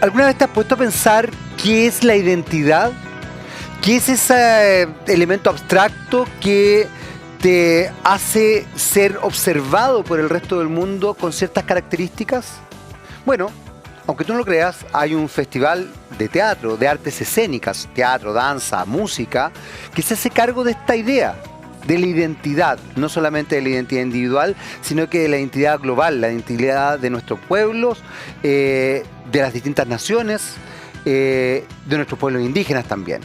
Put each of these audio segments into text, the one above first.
¿Alguna vez te has puesto a pensar qué es la identidad? ¿Qué es ese elemento abstracto que te hace ser observado por el resto del mundo con ciertas características? Bueno, aunque tú no lo creas, hay un festival de teatro, de artes escénicas, teatro, danza, música, que se hace cargo de esta idea, de la identidad, no solamente de la identidad individual, sino que de la identidad global, la identidad de nuestros pueblos, de las distintas naciones, de nuestros pueblos indígenas también.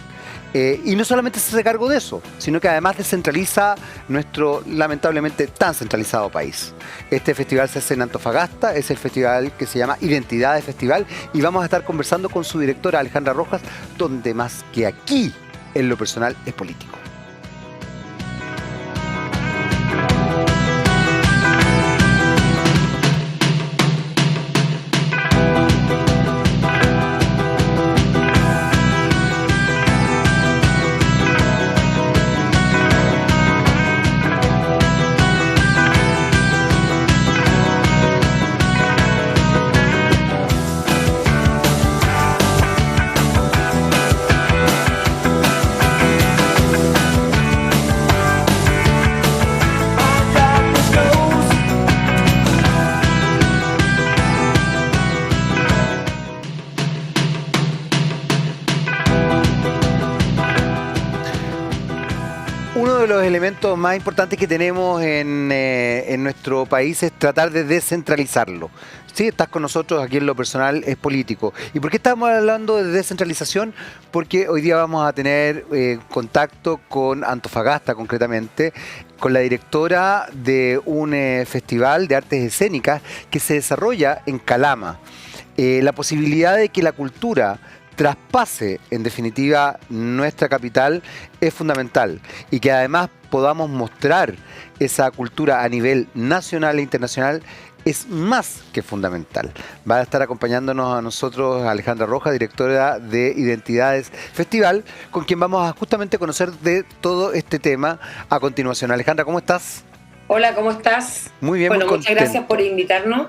Y no solamente se hace cargo de eso, sino que además descentraliza nuestro lamentablemente tan centralizado país. Este festival se hace en Antofagasta, es el festival que se llama Identidades Festival, y vamos a estar conversando con su directora Alejandra Rojas, donde más que aquí, en lo personal, es político. Uno de los elementos más importantes que tenemos en nuestro país es tratar de descentralizarlo. Sí, estás con nosotros aquí en lo personal, es político. ¿Y por qué estamos hablando de descentralización? Porque hoy día vamos a tener contacto con Antofagasta, concretamente, con la directora de un festival de artes escénicas que se desarrolla en Calama. La posibilidad de que la cultura traspase, en definitiva, nuestra capital es fundamental, y que además podamos mostrar esa cultura a nivel nacional e internacional es más que fundamental. Va a estar acompañándonos a nosotros Alejandra Rojas, directora de Identidades Festival, con quien vamos a justamente conocer de todo este tema a continuación. Alejandra, ¿cómo estás? Hola, ¿cómo estás? Muy bien, bueno, muy muchas gracias por invitarme.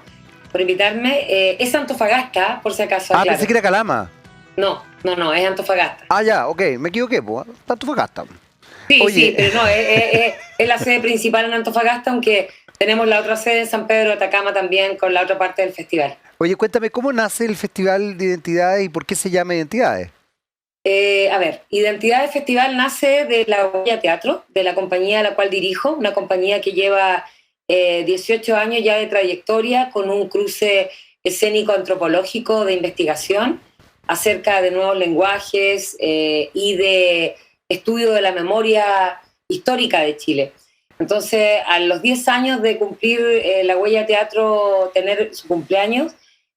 Es Antofagasta, por si acaso. Ah, claro. pensé que era Calama. No, es Antofagasta. Ah, ya, ok, me equivoqué, pues. Antofagasta. Sí, Oye. sí, pero no, es la sede principal en Antofagasta, aunque tenemos la otra sede en San Pedro de Atacama también con la otra parte del festival. Oye, cuéntame, ¿cómo nace el Festival de Identidades y por qué se llama Identidades? A ver, Identidades Festival nace de la Huella Teatro, de la compañía a la cual dirijo, una compañía que lleva 18 años ya de trayectoria con un cruce escénico-antropológico de investigación acerca de nuevos lenguajes y de estudio de la memoria histórica de Chile. Entonces, a los 10 años de cumplir la Huella Teatro, tener su cumpleaños,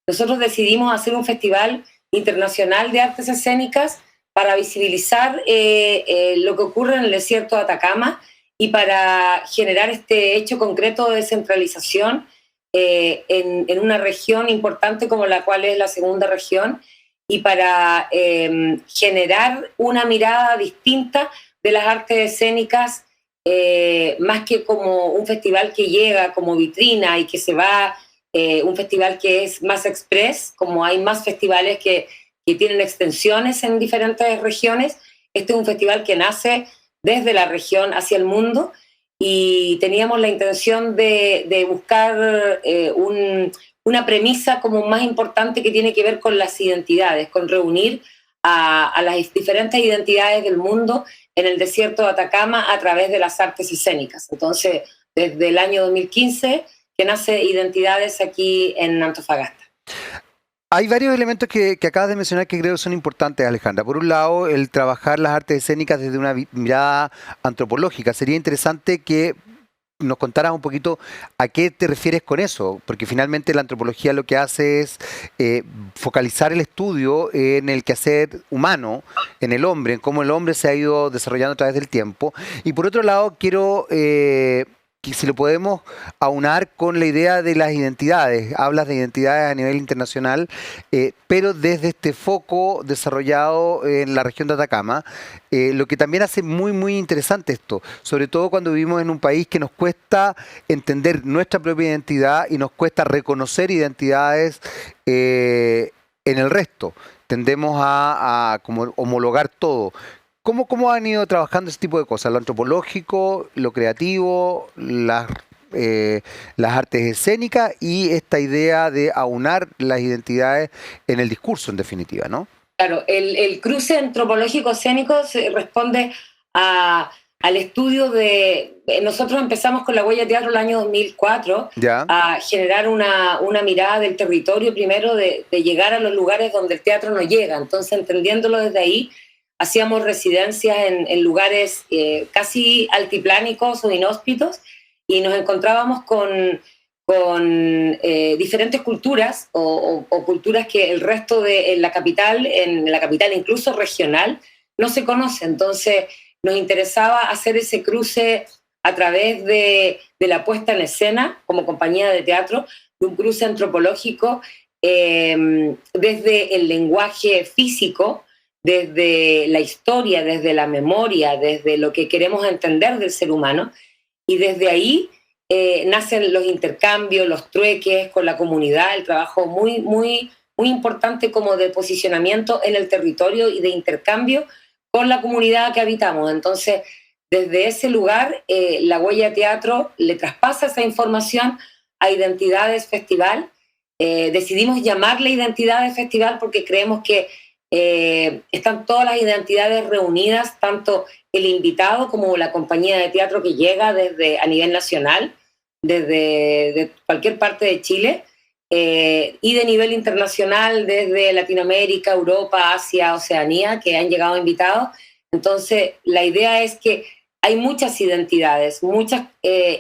nosotros decidimos hacer un festival internacional de artes escénicas para visibilizar lo que ocurre en el desierto de Atacama y para generar este hecho concreto de descentralización en una región importante como la cual es la segunda región, y para generar una mirada distinta de las artes escénicas, más que como un festival que llega como vitrina y que se va, un festival que es más express, como hay más festivales que tienen extensiones en diferentes regiones. Este es un festival que nace desde la región hacia el mundo, y teníamos la intención de buscar una premisa como más importante que tiene que ver con las identidades, con reunir a las diferentes identidades del mundo en el desierto de Atacama a través de las artes escénicas. Entonces, desde el año 2015 que nace Identidades aquí en Antofagasta. Hay varios elementos que acabas de mencionar que creo son importantes, Alejandra. Por un lado, el trabajar las artes escénicas desde una mirada antropológica. Sería interesante que nos contaras un poquito a qué te refieres con eso, porque finalmente la antropología lo que hace es focalizar el estudio en el quehacer humano, en el hombre, en cómo el hombre se ha ido desarrollando a través del tiempo. Y por otro lado, quiero que si lo podemos aunar con la idea de las identidades. Hablas de identidades a nivel internacional, pero desde este foco desarrollado en la región de Atacama, lo que también hace muy, muy interesante esto, sobre todo cuando vivimos en un país que nos cuesta entender nuestra propia identidad y nos cuesta reconocer identidades en el resto. Tendemos a como homologar todo. ¿Cómo han ido trabajando ese tipo de cosas? Lo antropológico, lo creativo, las artes escénicas y esta idea de aunar las identidades en el discurso, en definitiva, ¿no? Claro, el cruce antropológico escénico se responde al estudio de... Nosotros empezamos con la Huella Teatro el año 2004 Ya, a generar una mirada del territorio, primero de llegar a los lugares donde el teatro no llega. Entonces, entendiéndolo desde ahí, hacíamos residencias en lugares casi altiplánicos o inhóspitos y nos encontrábamos con diferentes culturas o culturas que el resto de en la capital incluso regional, no se conoce. Entonces nos interesaba hacer ese cruce a través de la puesta en escena como compañía de teatro, de un cruce antropológico desde el lenguaje físico, desde la historia, desde la memoria, desde lo que queremos entender del ser humano, y desde ahí nacen los intercambios, los trueques con la comunidad, el trabajo muy importante como de posicionamiento en el territorio y de intercambio con la comunidad que habitamos. Entonces, desde ese lugar, la Huella Teatro le traspasa esa información a Identidades Festival. Decidimos llamarle Identidades Festival porque creemos que están todas las identidades reunidas, tanto el invitado como la compañía de teatro que llega desde a nivel nacional, desde cualquier parte de Chile, y de nivel internacional desde Latinoamérica, Europa, Asia, Oceanía, que han llegado invitados. Entonces, la idea es que hay muchas identidades, muchos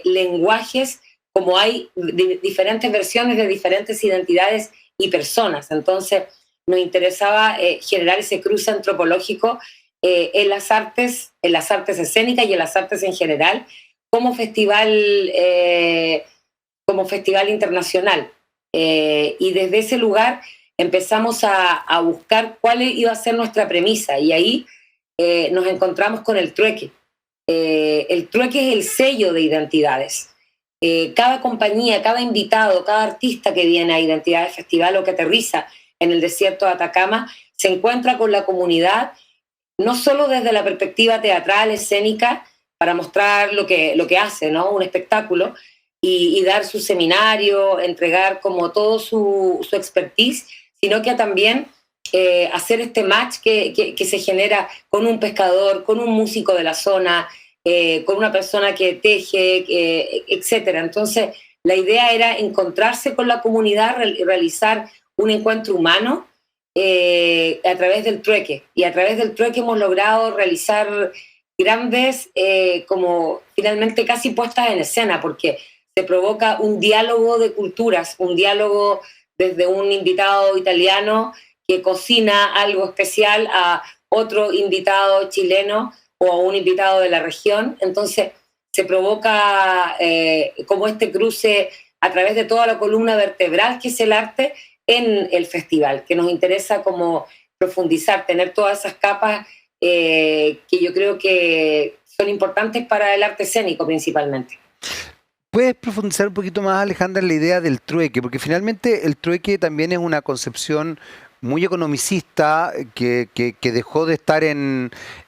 lenguajes, como hay diferentes versiones de diferentes identidades y personas. Entonces, nos interesaba generar ese cruce antropológico en las artes escénicas y en las artes en general, como festival internacional. Y desde ese lugar empezamos a buscar cuál iba a ser nuestra premisa, y ahí nos encontramos con el trueque. El trueque es el sello de identidades. Cada compañía, cada invitado, cada artista que viene a Identidades Festival o que aterriza en el desierto de Atacama, se encuentra con la comunidad, no solo desde la perspectiva teatral, escénica, para mostrar lo que hace, ¿no? Un espectáculo, y dar su seminario, entregar como todo su expertise, sino que también hacer este match que se genera con un pescador, con un músico de la zona, con una persona que teje, etcétera. Entonces, la idea era encontrarse con la comunidad, realizar un encuentro humano a través del trueque. Y a través del trueque hemos logrado realizar grandes, como finalmente casi puestas en escena, porque se provoca un diálogo de culturas, un diálogo desde un invitado italiano que cocina algo especial a otro invitado chileno o a un invitado de la región. Entonces se provoca como este cruce a través de toda la columna vertebral que es el arte en el festival, que nos interesa como profundizar, tener todas esas capas que yo creo que son importantes para el arte escénico principalmente. ¿Puedes profundizar un poquito más, Alejandra, en la idea del trueque? Porque finalmente el trueque también es una concepción muy economicista que dejó de estar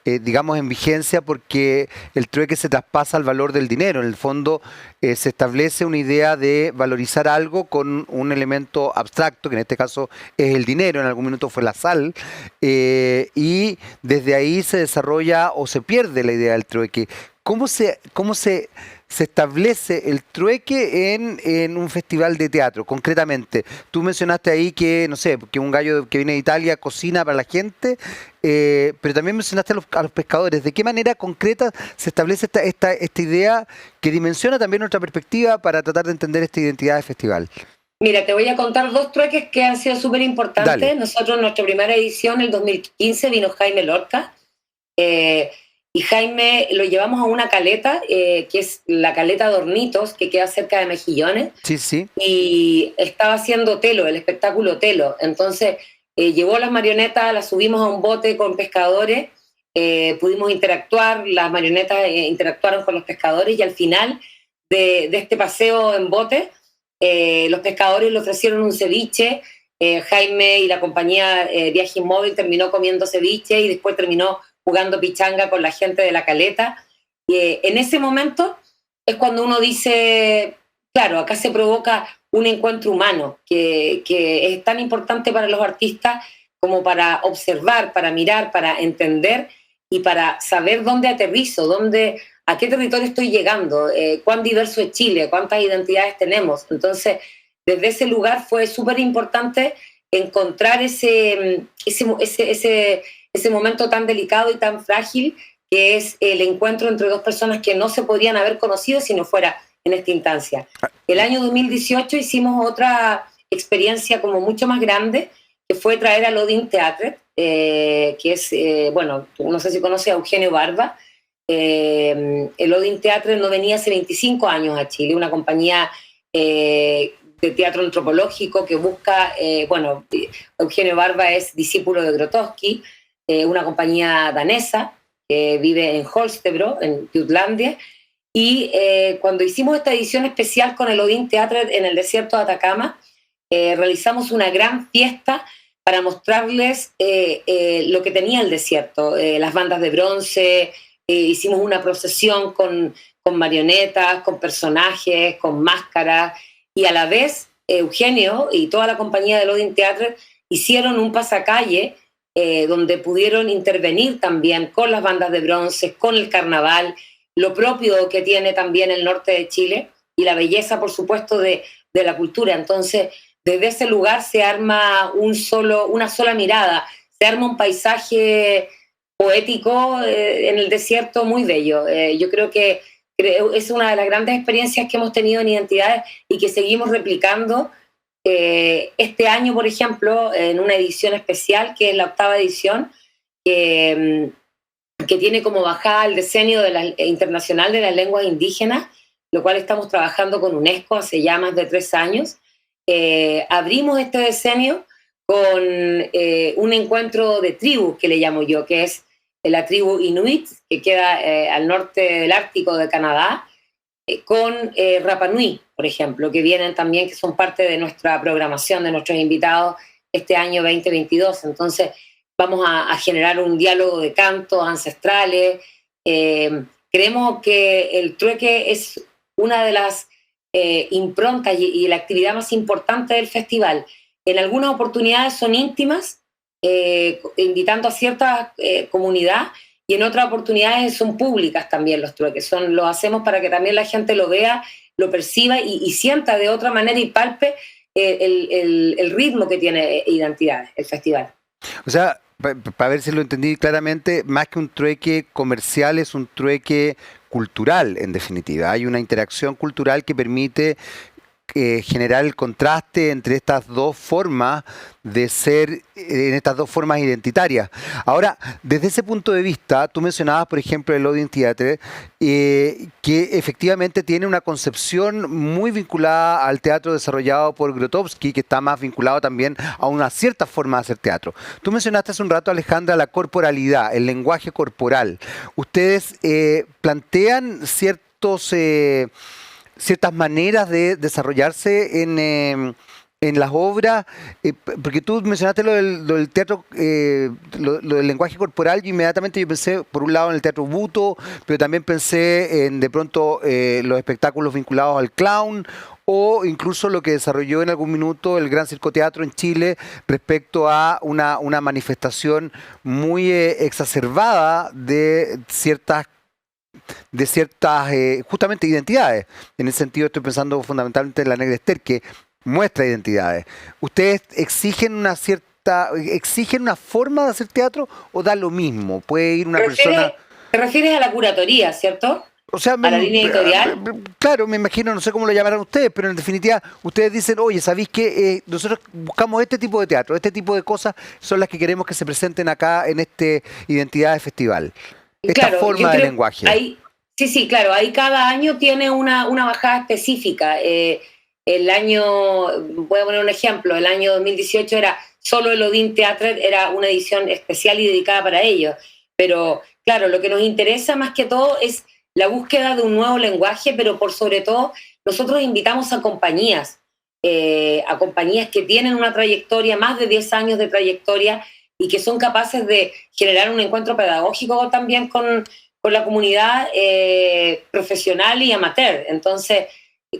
digamos, en vigencia porque el trueque se traspasa al valor del dinero. En el fondo se establece una idea de valorizar algo con un elemento abstracto, que en este caso es el dinero, en algún minuto fue la sal, y desde ahí se desarrolla o se pierde la idea del trueque. ¿Cómo se establece el trueque en un festival de teatro, concretamente? Tú mencionaste ahí que, no sé, que un gallo que viene de Italia cocina para la gente, pero también mencionaste a los pescadores. ¿De qué manera concreta se establece esta idea que dimensiona también nuestra perspectiva para tratar de entender esta identidad de festival? Mira, te voy a contar dos trueques que han sido súper importantes. Dale. Nosotros, en nuestra primera edición, el 2015, vino Jaime Lorca, y Jaime lo llevamos a una caleta, que es la caleta de Hornitos, que queda cerca de Mejillones, Sí, sí. y estaba haciendo Telo, el espectáculo Telo. Entonces llevó las marionetas, las subimos a un bote con pescadores, pudimos interactuar, las marionetas interactuaron con los pescadores, y al final de este paseo en bote, los pescadores le ofrecieron un ceviche Jaime y la compañía Viaje Móvil terminó comiendo ceviche y después terminó jugando pichanga con la gente de La Caleta. En ese momento es cuando uno dice, claro, acá se provoca un encuentro humano que es tan importante para los artistas como para observar, para mirar, para entender y para saber dónde aterrizo, a qué territorio estoy llegando, cuán diverso es Chile, cuántas identidades tenemos. Entonces, desde ese lugar fue súper importante encontrar ese momento tan delicado y tan frágil que es el encuentro entre dos personas que no se podrían haber conocido si no fuera en esta instancia. El año 2018 hicimos otra experiencia como mucho más grande, que fue traer al Odin Theatre, que es, bueno, no sé si conoces a Eugenio Barba. El Odin Theatre no venía hace 25 años a Chile, una compañía de teatro antropológico que busca, bueno, Eugenio Barba es discípulo de Grotowski, una compañía danesa que vive en Holstebro, en Jutlandia, y cuando hicimos esta edición especial con el Odin Theatre en el desierto de Atacama, realizamos una gran fiesta para mostrarles lo que tenía el desierto, las bandas de bronce, hicimos una procesión con marionetas, con personajes, con máscaras, y a la vez Eugenio y toda la compañía del Odin Theatre hicieron un pasacalle donde pudieron intervenir también con las bandas de bronce, con el carnaval, lo propio que tiene también el norte de Chile y la belleza, por supuesto, de la cultura. Entonces, desde ese lugar se arma una sola mirada, se arma un paisaje poético en el desierto muy bello. Yo creo que es una de las grandes experiencias que hemos tenido en Identidades y que seguimos replicando. Este año, por ejemplo, en una edición especial, que es la 8ª edición, que tiene como bajada el decenio internacional de las lenguas indígenas, lo cual estamos trabajando con UNESCO hace ya más de 3 años. Abrimos este decenio con un encuentro de tribus, que le llamo yo, que es la tribu Inuit, que queda al norte del Ártico de Canadá, con Rapa Nui, por ejemplo, que vienen también, que son parte de nuestra programación, de nuestros invitados este año 2022. Entonces vamos a generar un diálogo de cantos ancestrales. Creemos que el trueque es una de las improntas y la actividad más importante del festival. En algunas oportunidades son íntimas, invitando a cierta comunidad, y en otras oportunidades son públicas también los trueques. Lo hacemos para que también la gente lo vea, lo perciba y sienta de otra manera y palpe el ritmo que tiene Identidades, el festival. O sea, para ver si lo entendí claramente, más que un trueque comercial, es un trueque cultural, en definitiva. Hay una interacción cultural que permite generar el contraste entre estas dos formas de ser, en estas dos formas identitarias. Ahora, desde ese punto de vista, tú mencionabas, por ejemplo, el Odin Theatre, que efectivamente tiene una concepción muy vinculada al teatro desarrollado por Grotowski, que está más vinculado también a una cierta forma de hacer teatro. Tú mencionaste hace un rato, Alejandra, la corporalidad, el lenguaje corporal. ¿Ustedes plantean ciertas maneras de desarrollarse en las obras? Porque tú mencionaste lo del teatro, lo del lenguaje corporal, y inmediatamente yo pensé, por un lado, en el teatro buto, pero también pensé en, de pronto, los espectáculos vinculados al clown, o incluso lo que desarrolló en algún minuto el Gran Circo Teatro en Chile respecto a una manifestación muy exacerbada de ciertas justamente identidades. En ese sentido estoy pensando fundamentalmente en La Negra Ester, que muestra identidades. ¿Ustedes exigen una forma de hacer teatro o da lo mismo? Puede ir una persona... ¿Te refieres a la curatoría, cierto? O sea, ¿A la línea editorial? Claro, me imagino, no sé cómo lo llamarán ustedes, pero en definitiva ustedes dicen, oye, ¿sabéis que nosotros buscamos este tipo de teatro, este tipo de cosas son las que queremos que se presenten acá en este Identidades Festival? Esta forma de lenguaje. Sí, claro, ahí cada año tiene una bajada específica. Voy a poner un ejemplo, el año 2018 era solo el Odin Theatre, era una edición especial y dedicada para ellos. Pero claro, lo que nos interesa más que todo es la búsqueda de un nuevo lenguaje, pero por sobre todo nosotros invitamos a compañías a compañías que tienen una trayectoria, más de 10 años de trayectoria, y que son capaces de generar un encuentro pedagógico también con la comunidad profesional y amateur. Entonces,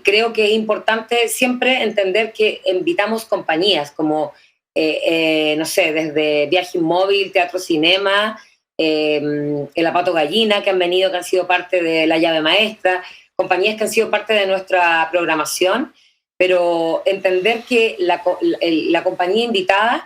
creo que es importante siempre entender que invitamos compañías como, no sé, desde Viaje Inmóvil, Teatro Cinema, El Apato Gallina, que han venido, que han sido parte de La Llave Maestra, compañías que han sido parte de nuestra programación, pero entender que la compañía invitada,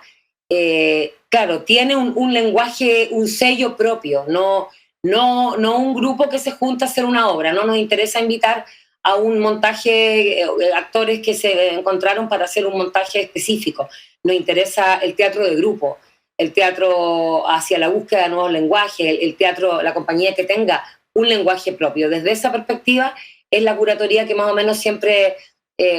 claro, tiene un lenguaje, un sello propio, no un grupo que se junta a hacer una obra. No nos interesa invitar a un montaje, actores que se encontraron para hacer un montaje específico. Nos interesa el teatro de grupo, el teatro hacia la búsqueda de nuevos lenguajes, el teatro, la compañía que tenga un lenguaje propio. Desde esa perspectiva es la curatoría que más o menos siempre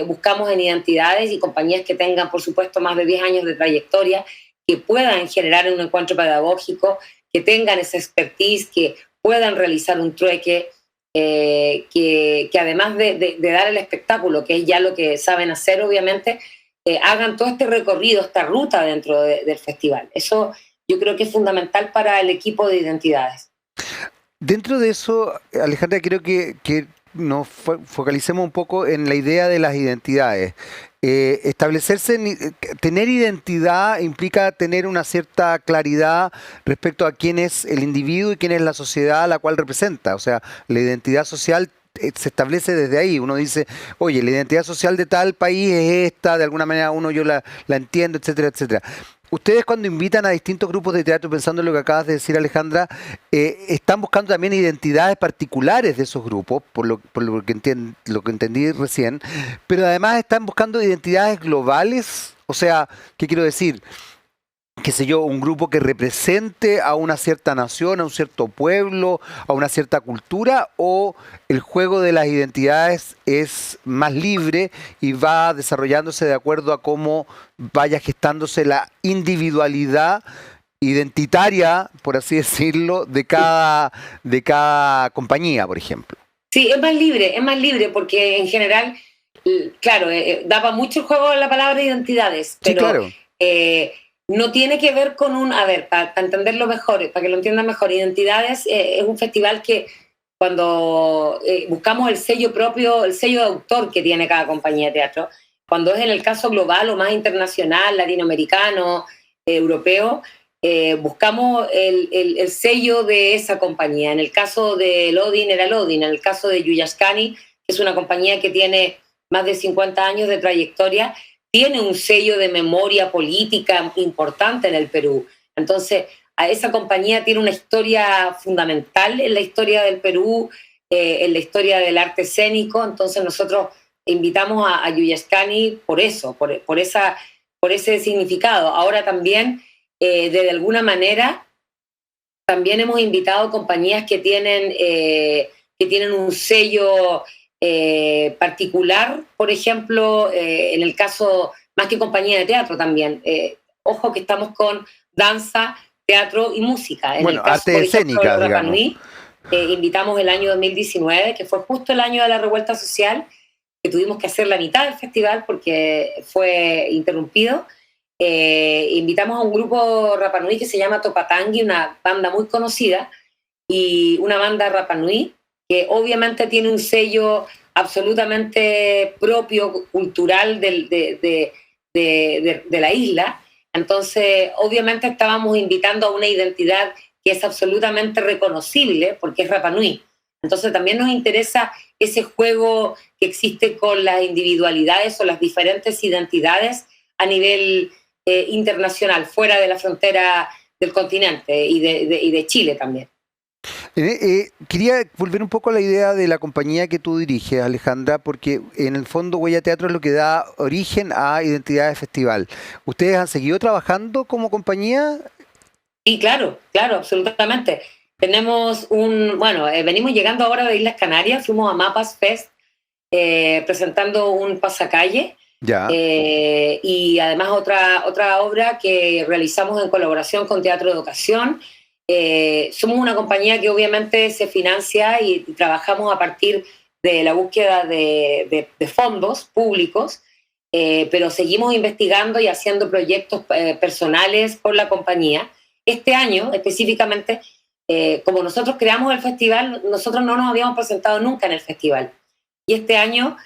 buscamos en identidades, y compañías que tengan, por supuesto, más de 10 años de trayectoria, que puedan generar un encuentro pedagógico, que tengan esa expertise, que puedan realizar un trueque, que además de dar el espectáculo, que es ya lo que saben hacer, obviamente, hagan todo este recorrido, esta ruta dentro del festival. Eso yo creo que es fundamental para el equipo de identidades. Dentro de eso, Alejandra, creo que nos focalicemos un poco en la idea de las identidades. Tener identidad implica tener una cierta claridad respecto a quién es el individuo y quién es la sociedad a la cual representa. O sea, la identidad social se establece desde ahí. Uno dice, oye, la identidad social de tal país es esta, de alguna manera yo la entiendo, etcétera, etcétera. Ustedes, cuando invitan a distintos grupos de teatro, pensando en lo que acabas de decir, Alejandra, están buscando también identidades particulares de esos grupos, por lo que lo que entendí recién, pero además están buscando identidades globales. O sea, ¿qué quiero decir? Qué sé yo, un grupo que represente a una cierta nación, a un cierto pueblo, a una cierta cultura, o el juego de las identidades es más libre y va desarrollándose de acuerdo a cómo vaya gestándose la individualidad identitaria, por así decirlo, de cada compañía, por ejemplo. Sí, es más libre porque en general, claro, daba mucho el juego de la palabra identidades, Sí, pero claro. no tiene que ver con a ver, para entenderlo mejor, para que lo entiendan mejor, Identidades es un festival que cuando buscamos el sello propio, el sello de autor que tiene cada compañía de teatro, cuando es en el caso global o más internacional, latinoamericano, europeo, buscamos el sello de esa compañía. En el caso de Lodin era Lodin, en el caso de Yuyaskani, que es una compañía que tiene más de 50 años de trayectoria, tiene un sello de memoria política importante en el Perú. Entonces, a esa compañía tiene una historia fundamental en la historia del Perú, en la historia del arte escénico. Entonces, nosotros invitamos a Yuyaskani por eso, por ese significado. Ahora también, de alguna manera, también hemos invitado compañías que tienen un sello particular, por ejemplo, en el caso, más que compañía de teatro también. Ojo que estamos con danza, teatro y música. En Bueno, el caso, artes por ejemplo, de escénicas, Rapa digamos. Nui, invitamos el año 2019, que fue justo el año de la revuelta social, que tuvimos que hacer la mitad del festival porque fue interrumpido. Invitamos a un grupo Rapa Nui que se llama Topatangui, una banda muy conocida, y una banda Rapa Nui que obviamente tiene un sello absolutamente propio, cultural de la isla. Entonces, obviamente estábamos invitando a una identidad que es absolutamente reconocible porque es Rapa Nui. Entonces, también nos interesa ese juego que existe con las individualidades o las diferentes identidades a nivel internacional, fuera de la frontera del continente y de Chile también. Quería volver un poco a la idea de la compañía que tú diriges, Alejandra, porque en el fondo Huella Teatro es lo que da origen a Identidad de Festival. ¿Ustedes han seguido trabajando como compañía? Sí, claro, absolutamente. Tenemos venimos llegando ahora de Islas Canarias, fuimos a Mapas Fest presentando un pasacalle, Ya. y además otra obra que realizamos en colaboración con Teatro de Ocasión. Somos una compañía que obviamente se financia y trabajamos a partir de la búsqueda de fondos públicos, pero seguimos investigando y haciendo proyectos personales por la compañía. Este año, específicamente, como nosotros creamos el festival, nosotros no nos habíamos presentado nunca en el festival. Y este año,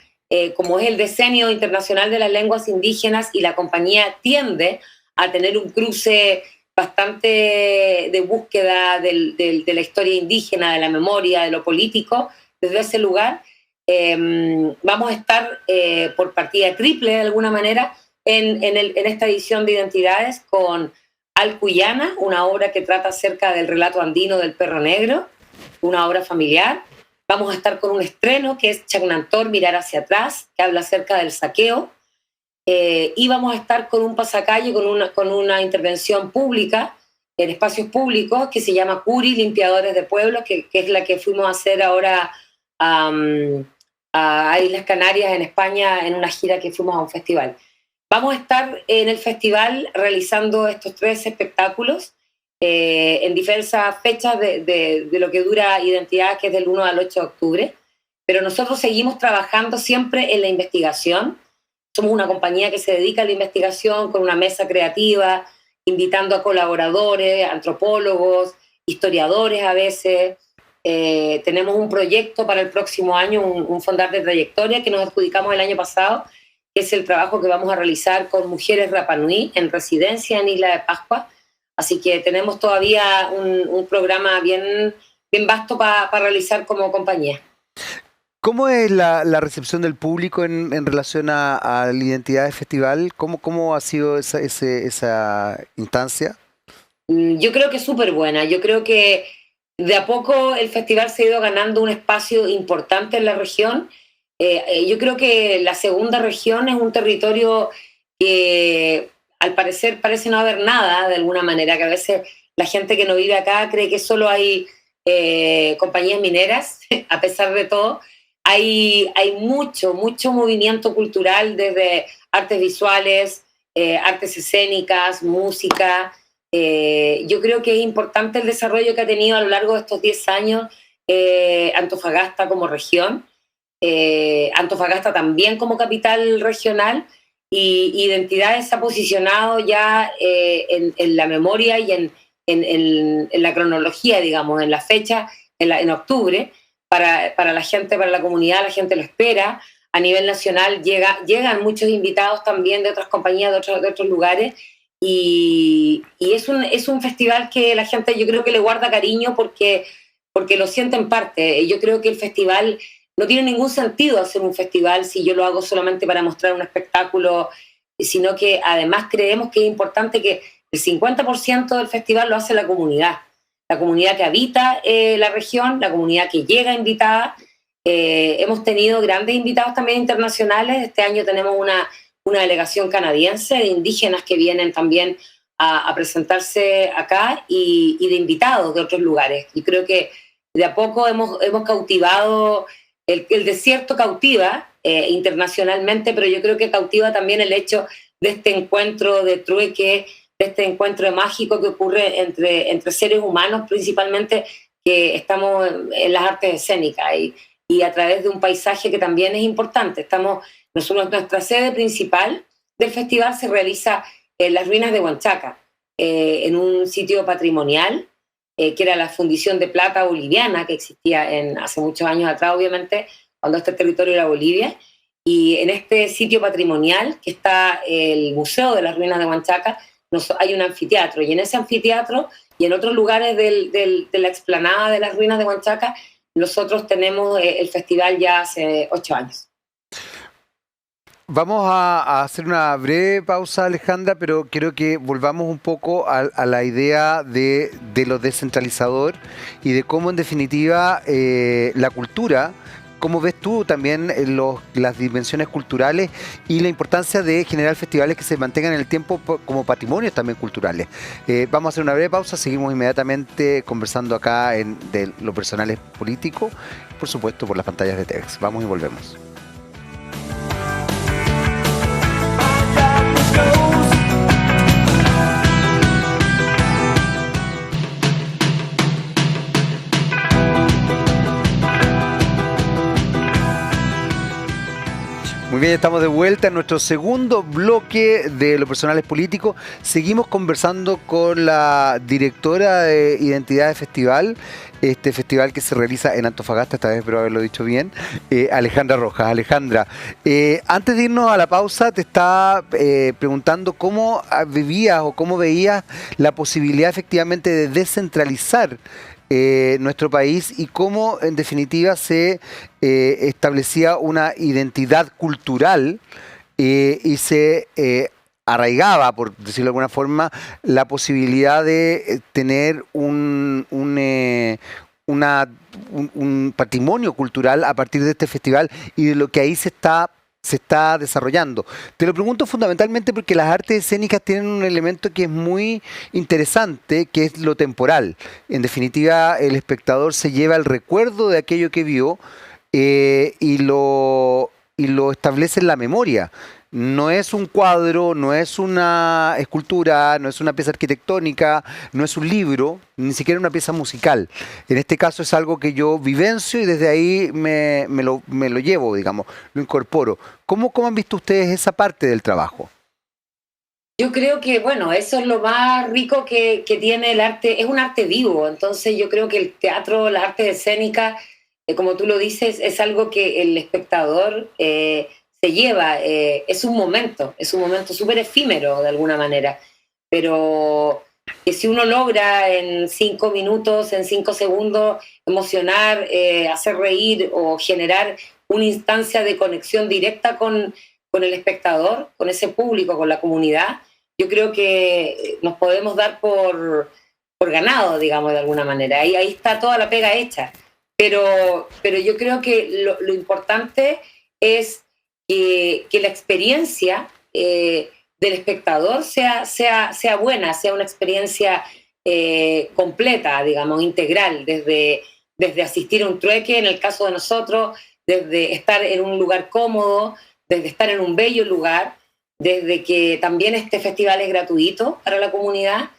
como es el Decenio Internacional de las Lenguas Indígenas y la compañía tiende a tener un cruce bastante de búsqueda de la historia indígena, de la memoria, de lo político, desde ese lugar, vamos a estar por partida triple, de alguna manera, en esta edición de Identidades con Alcuyana, una obra que trata acerca del relato andino del perro negro, una obra familiar. Vamos a estar con un estreno que es Chagnantor, Mirar hacia atrás, que habla acerca del saqueo. Y vamos a estar con un pasacalle, con una intervención pública en espacios públicos que se llama Curi, Limpiadores de Pueblos, que es la que fuimos a hacer ahora a Islas Canarias en España en una gira que fuimos a un festival. Vamos a estar en el festival realizando estos 3 espectáculos en diversas fechas de lo que dura Identidad, que es del 1 al 8 de octubre, pero nosotros seguimos trabajando siempre en la investigación. Somos una compañía que se dedica a la investigación con una mesa creativa, invitando a colaboradores, antropólogos, historiadores a veces. Tenemos un proyecto para el próximo año, un fondar de trayectoria que nos adjudicamos el año pasado, que es el trabajo que vamos a realizar con mujeres Rapa Nui en residencia en Isla de Pascua. Así que tenemos todavía un programa bien vasto para realizar como compañía. ¿Cómo es la recepción del público en relación a la identidad del festival? ¿Cómo ha sido esa instancia? Yo creo que es súper buena. Yo creo que de a poco el festival se ha ido ganando un espacio importante en la región. Yo creo que la segunda región es un territorio que al parecer parece no haber nada, de alguna manera, que a veces la gente que no vive acá cree que solo hay compañías mineras, a pesar de todo. Hay mucho movimiento cultural, desde artes visuales, artes escénicas, música. Yo creo que es importante el desarrollo que ha tenido a lo largo de estos 10 años Antofagasta como región, Antofagasta también como capital regional, y Identidades se ha posicionado ya en la memoria y en la cronología, digamos, en la fecha, en octubre, para la gente, para la comunidad. La gente lo espera. A nivel nacional llegan muchos invitados también de otras compañías, de otros lugares, y es un festival que la gente, yo creo que le guarda cariño porque lo sienten parte. Yo creo que el festival, no tiene ningún sentido hacer un festival si yo lo hago solamente para mostrar un espectáculo, sino que además creemos que es importante que el 50% del festival lo hace la comunidad que habita la región, la comunidad que llega invitada. Hemos tenido grandes invitados también internacionales. Este año tenemos una delegación canadiense de indígenas que vienen también a presentarse acá, y de invitados de otros lugares. Y creo que de a poco hemos cautivado, el desierto cautiva internacionalmente, pero yo creo que cautiva también el hecho de este encuentro de trueque, de este encuentro mágico que ocurre entre seres humanos, principalmente, que estamos en las artes escénicas y a través de un paisaje que también es importante. Nuestra sede principal del festival se realiza en las ruinas de Huanchaca, en un sitio patrimonial, que era la fundición de plata boliviana que existía hace muchos años atrás, obviamente, cuando este territorio era Bolivia. Y en este sitio patrimonial, que está el Museo de las Ruinas de Huanchaca, hay un anfiteatro, y en ese anfiteatro y en otros lugares de la explanada de las Ruinas de Huanchaca, nosotros tenemos el festival ya hace 8 años. Vamos a hacer una breve pausa, Alejandra, pero quiero que volvamos un poco a la idea de lo descentralizador y de cómo, en definitiva, la cultura, cómo ves tú también las dimensiones culturales y la importancia de generar festivales que se mantengan en el tiempo como patrimonios también culturales. Vamos a hacer una breve pausa, seguimos inmediatamente conversando acá de lo personal es político, por supuesto por las pantallas de TVX. Vamos y volvemos. Muy bien, estamos de vuelta en nuestro segundo bloque de Los Personales Políticos. Seguimos conversando con la directora de Identidad de Festival, este festival que se realiza en Antofagasta, esta vez espero haberlo dicho bien, Alejandra Rojas. Alejandra, antes de irnos a la pausa, te estaba preguntando cómo vivías o cómo veías la posibilidad efectivamente de descentralizar nuestro país y cómo en definitiva se establecía una identidad cultural y se arraigaba, por decirlo de alguna forma, la posibilidad de tener un patrimonio cultural a partir de este festival y de lo que ahí se está desarrollando. Te lo pregunto fundamentalmente porque las artes escénicas tienen un elemento que es muy interesante, que es lo temporal. En definitiva, el espectador se lleva el recuerdo de aquello que vio y lo establece en la memoria. No es un cuadro, no es una escultura, no es una pieza arquitectónica, no es un libro, ni siquiera una pieza musical. En este caso es algo que yo vivencio y desde ahí me lo llevo, digamos, lo incorporo. ¿Cómo han visto ustedes esa parte del trabajo? Yo creo que, bueno, eso es lo más rico que tiene el arte, es un arte vivo, entonces yo creo que el teatro, las artes escénicas, como tú lo dices, es algo que el espectador se lleva, es un momento súper efímero de alguna manera, pero que si uno logra en 5 minutos, en 5 segundos, emocionar, hacer reír o generar una instancia de conexión directa con el espectador, con ese público, con la comunidad, yo creo que nos podemos dar por ganado, digamos, de alguna manera. Ahí está toda la pega hecha. Pero yo creo que lo importante es que la experiencia del espectador sea buena, sea una experiencia completa, digamos, integral, desde asistir a un trueque, en el caso de nosotros, desde estar en un lugar cómodo, desde estar en un bello lugar, desde que también este festival es gratuito para la comunidad,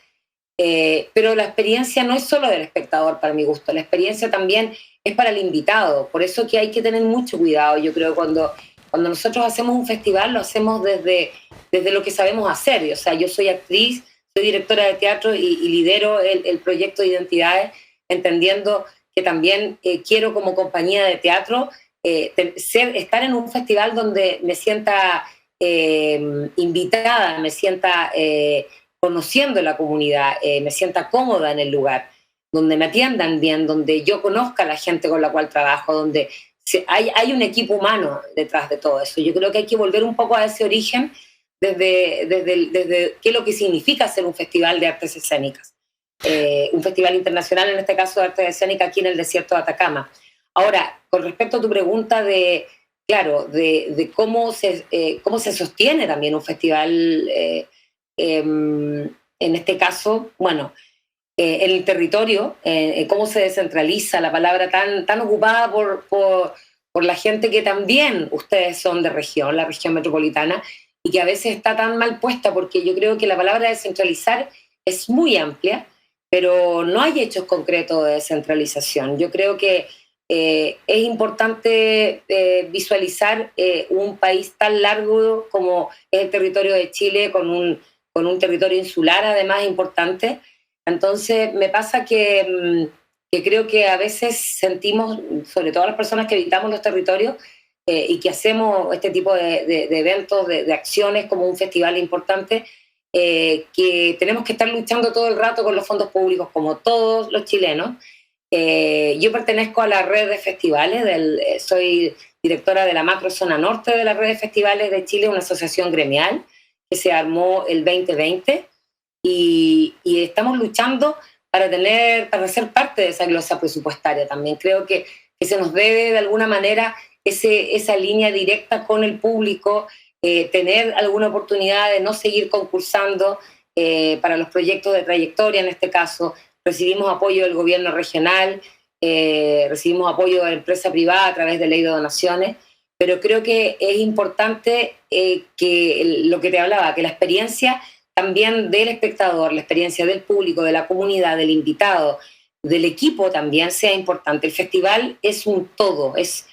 pero la experiencia no es solo del espectador, para mi gusto, la experiencia también es para el invitado, por eso que hay que tener mucho cuidado, yo creo, cuando nosotros hacemos un festival, lo hacemos desde lo que sabemos hacer, o sea, yo soy actriz, soy directora de teatro y lidero el proyecto de identidades, entendiendo que también quiero como compañía de teatro estar en un festival donde me sienta invitada, me sienta conociendo la comunidad, me sienta cómoda en el lugar, donde me atiendan bien, donde yo conozca a la gente con la cual trabajo, donde hay un equipo humano detrás de todo eso. Yo creo que hay que volver un poco a ese origen desde qué es lo que significa ser un festival de artes escénicas. Un festival internacional, en este caso de artes escénicas, aquí en el desierto de Atacama. Ahora, con respecto a tu pregunta de cómo se sostiene también un festival, en este caso, bueno, en el territorio, cómo se descentraliza, la palabra tan ocupada por la gente que también ustedes son de región, la región metropolitana, y que a veces está tan mal puesta, porque yo creo que la palabra descentralizar es muy amplia, pero no hay hechos concretos de descentralización. Yo creo que es importante visualizar un país tan largo como es el territorio de Chile, con un territorio insular además importante. Entonces me pasa que creo que a veces sentimos, sobre todo las personas que habitamos los territorios y que hacemos este tipo de eventos, de acciones como un festival importante, que tenemos que estar luchando todo el rato con los fondos públicos como todos los chilenos. Yo pertenezco a la red de festivales, soy directora de la macro zona norte de la red de festivales de Chile, una asociación gremial que se armó el 2020 y estamos luchando para ser parte de esa glosa presupuestaria también. Creo que se nos debe de alguna manera esa línea directa con el público, tener alguna oportunidad de no seguir concursando para los proyectos de trayectoria en este caso. Recibimos apoyo del gobierno regional, recibimos apoyo de la empresa privada a través de ley de donaciones, pero creo que es importante que lo que te hablaba, que la experiencia también del espectador, la experiencia del público, de la comunidad, del invitado, del equipo también sea importante. El festival es un todo, es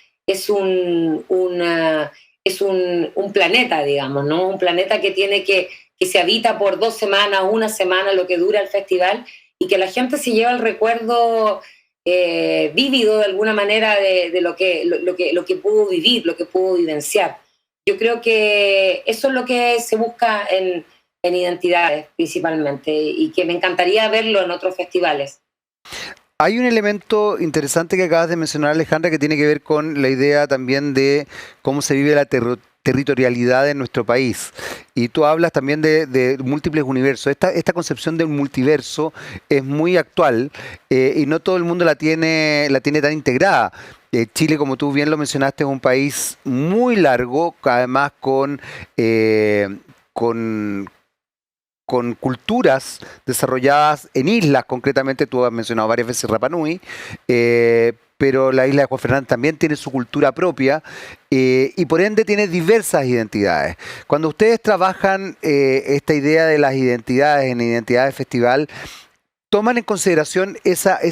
un planeta, digamos, ¿no? Un planeta que se habita por 2 semanas, una semana, lo que dura el festival, y que la gente se lleva el recuerdo vívido de alguna manera de lo que pudo vivir, lo que pudo vivenciar. Yo creo que eso es lo que se busca en Identidades principalmente, y que me encantaría verlo en otros festivales. Hay un elemento interesante que acabas de mencionar, Alejandra, que tiene que ver con la idea también de cómo se vive la territorialidad en nuestro país. Y tú hablas también de múltiples universos. Esta concepción del multiverso es muy actual y no todo el mundo la tiene tan integrada. Chile, como tú bien lo mencionaste, es un país muy largo, además con con culturas desarrolladas en islas, concretamente tú has mencionado varias veces Rapa Nui, pero la isla de Juan Fernández también tiene su cultura propia y por ende tiene diversas identidades. Cuando ustedes trabajan esta idea de las identidades en Identidades Festival, ¿toman en consideración esa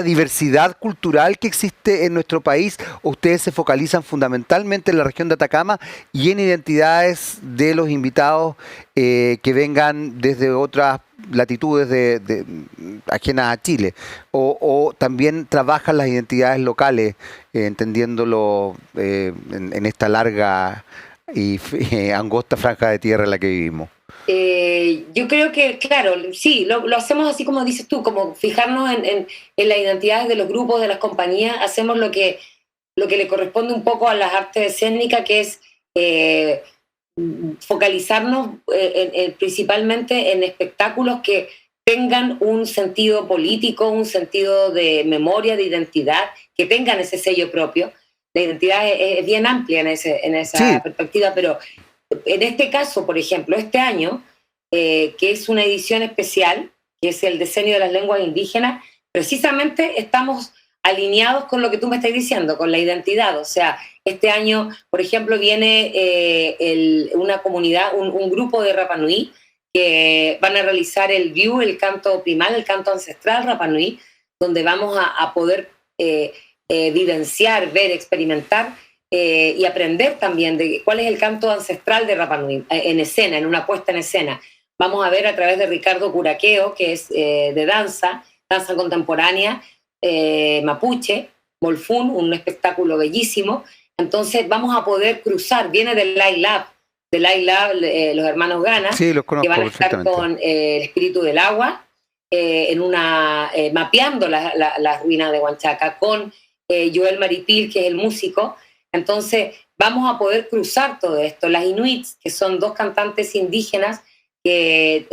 diversidad cultural que existe en nuestro país, o ustedes se focalizan fundamentalmente en la región de Atacama y en identidades de los invitados que vengan desde otras latitudes ajenas a Chile? O también trabajan las identidades locales, entendiéndolo en esta larga y angosta franja de tierra en la que vivimos? Yo creo que, claro, sí, lo hacemos así como dices tú, como fijarnos en las identidades de los grupos, de las compañías, hacemos lo que le corresponde un poco a las artes escénicas, que es focalizarnos principalmente en espectáculos que tengan un sentido político, un sentido de memoria, de identidad, que tengan ese sello propio. La identidad es bien amplia en esa Sí. perspectiva, pero en este caso, por ejemplo, este año, que es una edición especial, que es el Decenio de las Lenguas Indígenas, precisamente estamos alineados con lo que tú me estás diciendo, con la identidad. O sea, este año, por ejemplo, viene una comunidad, un grupo de Rapa Nui, que van a realizar el Biu, el canto primal, el canto ancestral Rapa Nui, donde vamos a poder vivenciar, ver, experimentar y aprender también de cuál es el canto ancestral de Rapa Nui en escena, en una puesta en escena. Vamos a ver a través de Ricardo Curaqueo, que es de danza contemporánea, mapuche, Molfún, un espectáculo bellísimo. Entonces vamos a poder cruzar, viene del Light Lab, los hermanos Gana, Sí, los conozco que van a estar con el espíritu del agua, mapeando las ruinas de Huanchaca, con Joel Maripil, que es el músico. Entonces vamos a poder cruzar todo esto. Las Inuits, que son 2 cantantes indígenas que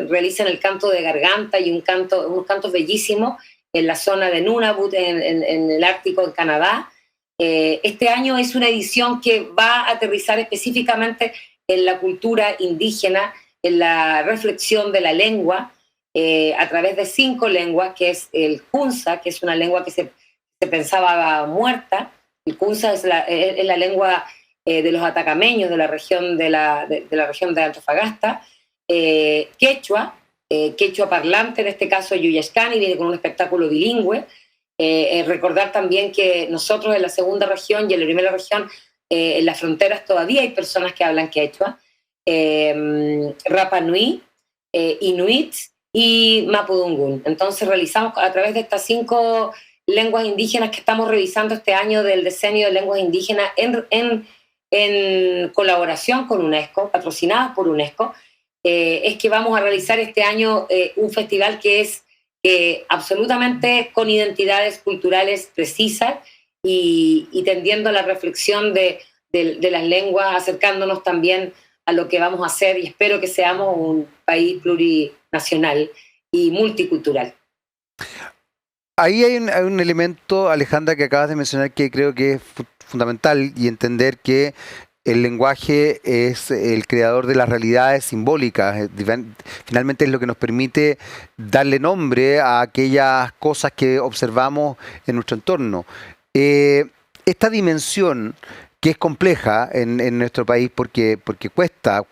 realizan el canto de garganta y unos cantos bellísimos en la zona de Nunavut, en el Ártico, en Canadá. Este año es una edición que va a aterrizar específicamente en la cultura indígena, en la reflexión de la lengua, a través de 5 lenguas, que es el Kunza, que es una lengua que se pensaba muerta. El Kunza es la lengua de los atacameños de la región de la región de Antofagasta. Quechua, quechua parlante, en este caso Yuyashkani, viene con un espectáculo bilingüe. Recordar también que nosotros en la segunda región y en la primera región, en las fronteras todavía hay personas que hablan quechua. Rapa Nui, Inuit y Mapudungun. Entonces realizamos a través de estas 5 lenguas indígenas que estamos revisando este año del Decenio de Lenguas Indígenas en colaboración con UNESCO, patrocinadas por UNESCO, es que vamos a realizar este año un festival que es absolutamente con identidades culturales precisas y tendiendo a la reflexión de las lenguas, acercándonos también a lo que vamos a hacer, y espero que seamos un país plurinacional y multicultural. Ahí hay un elemento, Alejandra, que acabas de mencionar, que creo que es fundamental, y entender que el lenguaje es el creador de las realidades simbólicas. Finalmente es lo que nos permite darle nombre a aquellas cosas que observamos en nuestro entorno. Esta dimensión, que es compleja en nuestro país porque cuesta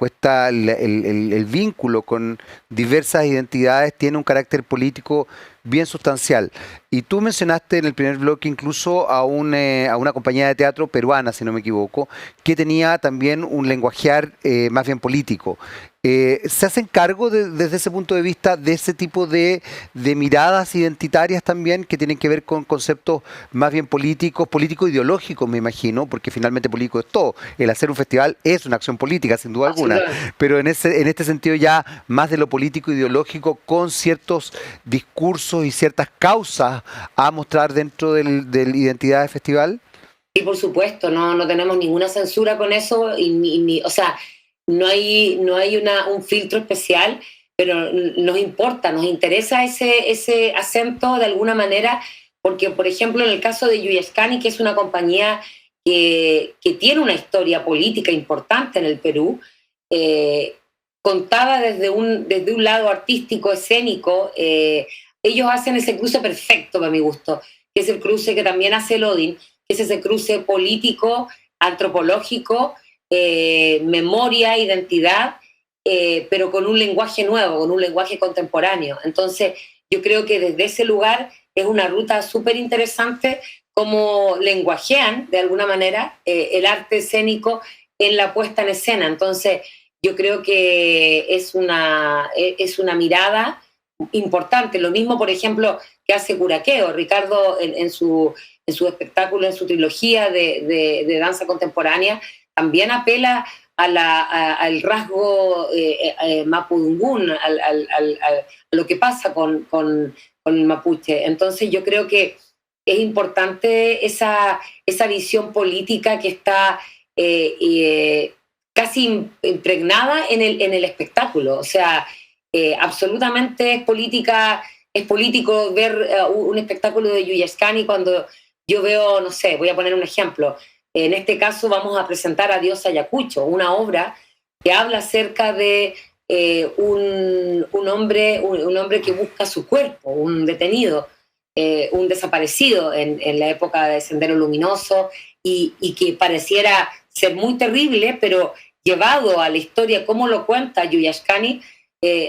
el vínculo con diversas identidades, tiene un carácter político bien sustancial. Y tú mencionaste en el primer bloque incluso a una compañía de teatro peruana, si no me equivoco, que tenía también un lenguajear más bien político. ¿Se hacen cargo desde ese punto de vista de ese tipo de miradas identitarias también que tienen que ver con conceptos más bien políticos, político-ideológicos, me imagino, porque finalmente político es todo? El hacer un festival es una acción política, sin duda alguna, Absolutamente. pero en este sentido ya más de lo político-ideológico con ciertos discursos y ciertas causas a mostrar dentro de la identidad del festival. Sí, por supuesto, no tenemos ninguna censura con eso, o sea, no hay un filtro especial, pero nos importa, nos interesa ese acento de alguna manera, porque, por ejemplo, en el caso de Yuyascani, que es una compañía que tiene una historia política importante en el Perú, contada desde un lado artístico, escénico, ellos hacen ese cruce perfecto para mi gusto, que es el cruce que también hace el Odin, que es ese cruce político, antropológico, memoria, identidad, pero con un lenguaje nuevo, con un lenguaje contemporáneo. Entonces, yo creo que desde ese lugar es una ruta súper interesante como lenguajean, de alguna manera, el arte escénico en la puesta en escena. Entonces, yo creo que es una mirada importante. Lo mismo, por ejemplo, que hace Curaqueo. Ricardo, en su espectáculo, en su trilogía de danza contemporánea, también apela al rasgo mapudungún, a lo que pasa con el mapuche. Entonces yo creo que es importante esa visión política que está casi impregnada en el espectáculo. O sea, absolutamente es político ver un espectáculo de Yuyascani cuando yo veo, no sé, voy a poner un ejemplo. En este caso vamos a presentar a Dios Ayacucho, una obra que habla acerca de un hombre que busca su cuerpo, un detenido, un desaparecido en la época de Sendero Luminoso, y que pareciera ser muy terrible, pero llevado a la historia, como lo cuenta Yuyascani,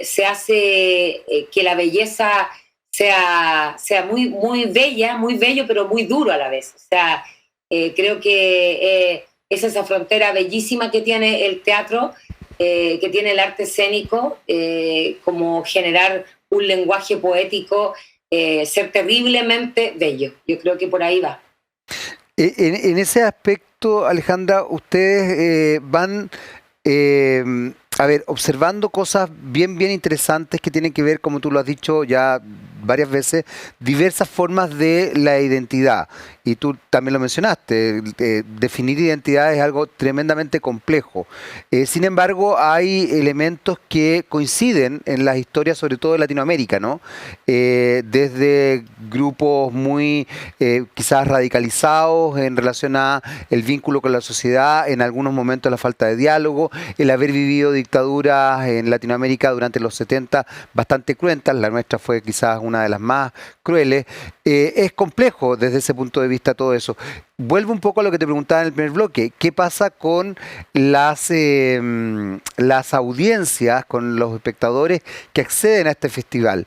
se hace que la belleza sea muy, muy bella, muy bello, pero muy duro a la vez. O sea, creo que es esa frontera bellísima que tiene el teatro, que tiene el arte escénico, como generar un lenguaje poético, ser terriblemente bello. Yo creo que por ahí va. En ese aspecto, Alejandra, ustedes van, eh, a ver, observando cosas bien interesantes que tienen que ver, como tú lo has dicho ya varias veces, diversas formas de la identidad. Y tú también lo mencionaste, definir identidad es algo tremendamente complejo. Sin embargo, hay elementos que coinciden en las historias, sobre todo de Latinoamérica, ¿no? Desde grupos muy quizás radicalizados en relación a el vínculo con la sociedad, en algunos momentos la falta de diálogo, el haber vivido dictaduras en Latinoamérica durante los 70 bastante cruentas, la nuestra fue quizás una de las más crueles. Es complejo desde ese punto de vista todo eso. Vuelvo un poco a lo que te preguntaba en el primer bloque. ¿Qué pasa con las audiencias, con los espectadores que acceden a este festival?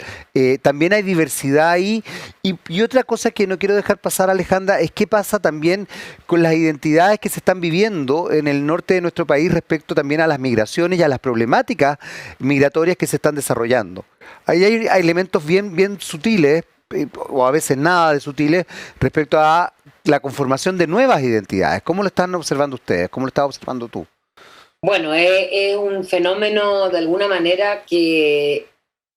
También hay diversidad ahí. Y otra cosa que no quiero dejar pasar, Alejandra, es qué pasa también con las identidades que se están viviendo en el norte de nuestro país respecto también a las migraciones y a las problemáticas migratorias que se están desarrollando. Ahí hay elementos bien sutiles, o a veces nada de sutiles, respecto a la conformación de nuevas identidades. ¿Cómo lo están observando ustedes? ¿Cómo lo estás observando tú? Bueno, es un fenómeno de alguna manera que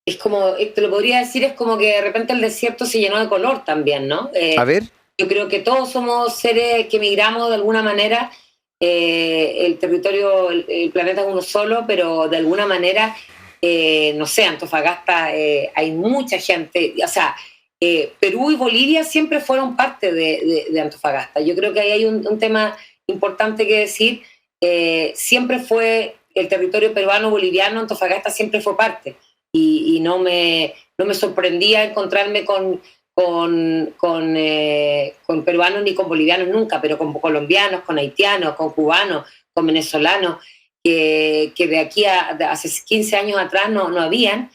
es como, te lo podría decir, es como que de repente el desierto se llenó de color también, ¿no? A ver. Yo creo que todos somos seres que migramos de alguna manera. El territorio, el planeta es uno solo, pero de alguna manera, no sé, Antofagasta, hay mucha gente, o sea, Perú y Bolivia siempre fueron parte de Antofagasta. Yo creo que ahí hay un tema importante que decir. Siempre fue el territorio peruano-boliviano, Antofagasta siempre fue parte. Y no me sorprendía encontrarme con peruanos ni con bolivianos nunca, pero con colombianos, con haitianos, con cubanos, con venezolanos, que de aquí hace 15 años atrás no habían.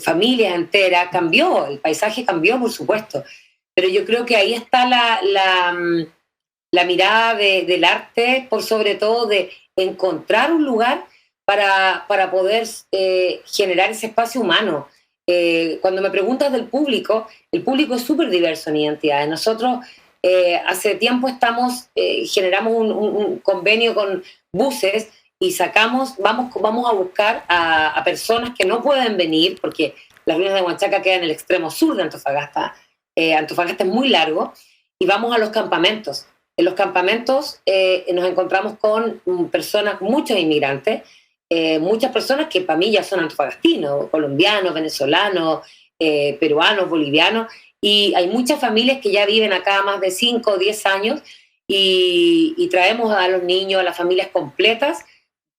familias enteras, cambió, el paisaje cambió, por supuesto. Pero yo creo que ahí está la mirada del arte, por sobre todo de encontrar un lugar para poder generar ese espacio humano. Cuando me preguntas del público, el público es súper diverso en identidades. Nosotros hace tiempo generamos un convenio con buses y vamos a buscar a personas que no pueden venir, porque las ruinas de Huanchaca quedan en el extremo sur de Antofagasta. Antofagasta es muy largo, y vamos a los campamentos. En los campamentos nos encontramos con personas, muchos inmigrantes, muchas personas que para mí ya son antofagastinos, colombianos, venezolanos, peruanos, bolivianos, y hay muchas familias que ya viven acá más de 5 o 10 años, y traemos a los niños, a las familias completas,